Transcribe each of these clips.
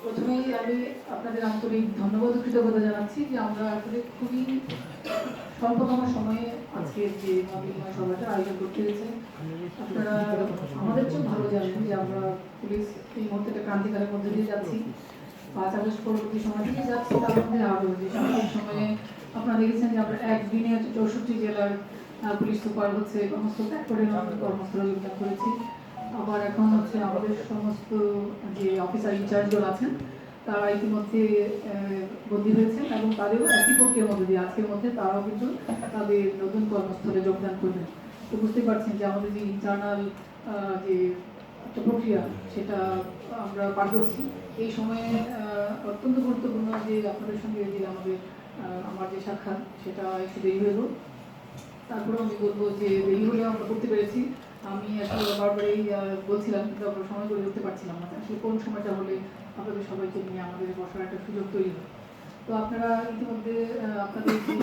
প্রথমেই আমি আপনাদের আন্তরিক ধন্যবাদ ও কৃতজ্ঞতা জানাচ্ছি যে আমরা আসলে খুবই স্বল্পতম সময়ে আজকে যে মতবিনিময় সভাটা আয়োজন করতে হয়েছে। আপনারা আমাদের চেয়ে ভালো জানেন যে আমরা পুলিশ এই মুহূর্তে একটা ক্রান্তিকালের মধ্যে দিয়ে যাচ্ছি। 5 আগস্ট পরবর্তী সময় দিয়ে যাচ্ছি, তার মধ্যে আরও যে সাম্প্রতিক সময়ে আপনারা দেখেছেন যে আমরা একদিনে 64 জেলার পুলিশ সুপার হচ্ছে কর্মস্থল ত্যাগ করে কর্মস্থলে যোগদান করেছি। আবার এখন হচ্ছে আমাদের সমস্ত যে অফিসার ইনচার্জগুলো আছেন তারা ইতিমধ্যে বদলি হয়েছেন এবং তাদেরও একই প্রক্রিয়ার মধ্যে দিয়ে আজকের মধ্যে তারাও কিন্তু তাদের নতুন কর্মস্থলে যোগদান করবেন। তো বুঝতেই পারছেন যে আমাদের যে ইন্টারনাল যে একটা প্রক্রিয়া সেটা আমরা পার করছি। এই সময়ে অত্যন্ত গুরুত্বপূর্ণ যে আপনাদের সঙ্গে যে আমার যে সাক্ষাৎ সেটা একটু দেরি হয়ে গেল। তারপরে আমি বলবো যে দেরি হলেও আমরা করতে পেরেছি। আমি আসলে বারবারই বলছিলাম কিন্তু আমরা সময় করে উঠতে পারছিলাম না, আসলে কোন সময়টা হলে আপনাদের সবাইকে নিয়ে আমাদের বসার একটা সুযোগ তৈরি হয়। তো আপনারা ইতিমধ্যে আপনাদের যে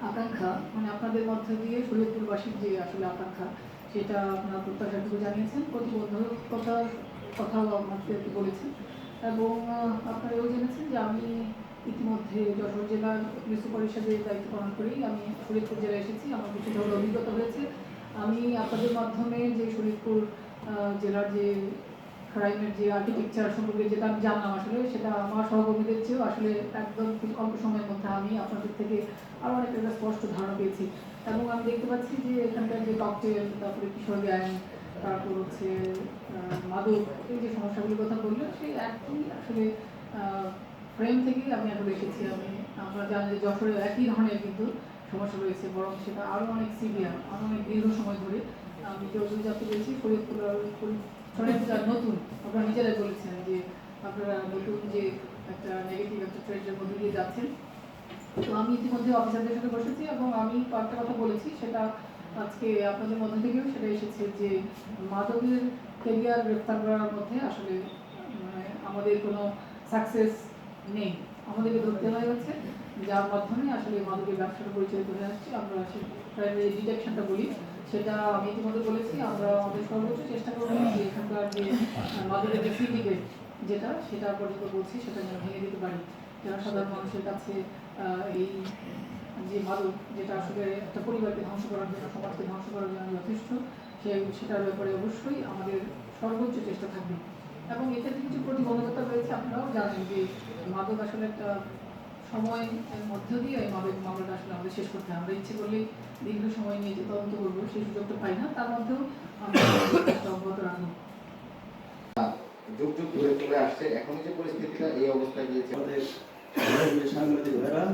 আকাঙ্ক্ষা, মানে আপনাদের মধ্যে দিয়ে শরীয়তপুরবাসীর যে আসলে আকাঙ্ক্ষা সেটা আপনারা প্রত্যাশাটুকু জানিয়েছেন, প্রতিবন্ধকতার কথাও আমাদেরকে বলেছেন এবং আপনারা এও জেনেছেন যে আমি ইতিমধ্যে যশোর জেলার পুলিশ সুপার হিসেবে দায়িত্ব পালন করেই আমি শরীয়তপুর জেলায় এসেছি। আমার কিছুটা হলে অভিজ্ঞতা হয়েছে। আমি আপনাদের মাধ্যমে যে শরীয়তপুর জেলার যে ক্রাইমের যে আর্কিটেকচার সম্পর্কে যেটা আমি জানলাম আসলে সেটা আমার সহকর্মীদের চেয়েও আসলে একদম খুব অল্প সময়ের মধ্যে আমি আপনাদের থেকে আরও অনেক একটা স্পষ্ট ধারণা পেয়েছি এবং আমি দেখতে পাচ্ছি যে এখানকার যে ককটেল, তারপরে কিশোর গ্যাং, তারপর হচ্ছে মাদক, এই যে সমস্যাগুলির কথা বললেন সেই একই আসলে ফ্রেম থেকেই আমি এখন এসেছি। আমরা জানি যে যশোরে একই ধরনের কিন্তু সমস্যা রয়েছে, বরং সেটা আরও অনেক সিভিয়ার, আরও অনেক দীর্ঘ সময় ধরে। আমি যতদূর জানতে পেরেছি শরীয়তপুর নতুন, আপনারা নিজেরাই বলেছেন যে আপনারা নতুন যে একটা নেগেটিভ একটা ট্রেন্ডের মধ্যে দিয়ে যাচ্ছেন। তো আমি ইতিমধ্যে অফিসারদের সাথে বসেছি এবং আমি কয়েকটা কথা বলেছি, সেটা আজকে আপনাদের মধ্যে থেকেও সেটা এসেছে যে মাদকের ক্যারিয়ার গ্রেফতার করার মধ্যে আসলে আমাদের কোনো সাকসেস নেই। আমাদেরকে ধরতে হয় হচ্ছে যার মাধ্যমে আসলে মাদকের ব্যবসাটা পরিচালিত হয়ে আসছে, আমরা প্রাইমারি ডিটেকশনটা বলি, সেটা আমি ইতিমধ্যে বলেছি। আমরা আমাদের সর্বোচ্চ চেষ্টা করবো যে এখানকার যে মাদকের যে সিন্ডিকেট যেটা সেটা পর্যন্ত বলছি সেটা যেন ভেঙে দিতে পারি, যারা সাধারণ মানুষের কাছে এই যে মাদক যেটা আসলে একটা পরিবারকে ধ্বংস করার জন্য, সমাজকে ধ্বংস করার জন্য যথেষ্ট, সেটার ব্যাপারে অবশ্যই আমাদের সর্বোচ্চ চেষ্টা থাকবে। এবং এটাতে কিছু প্রতিবন্ধকতা রয়েছে, আপনারাও জানেন যে মাদক আসলে একটা সময়ের মধ্য দিয়ে এই মাদকটা আসলে আমাদের শেষ করতে হয়। আমরা ইচ্ছে করলেই দীর্ঘ সময় নিয়ে যে তদন্ত করবো সেই সুযোগটা পাই না, তার মধ্যেও আমরা অব্যাহত রাখবো। যুগ যুগ ধরে চলে আসছে, এখন যে পরিস্থিতিটা এই অবস্থায় গিয়েছে আমাদের সাংবাদিক ভাইরা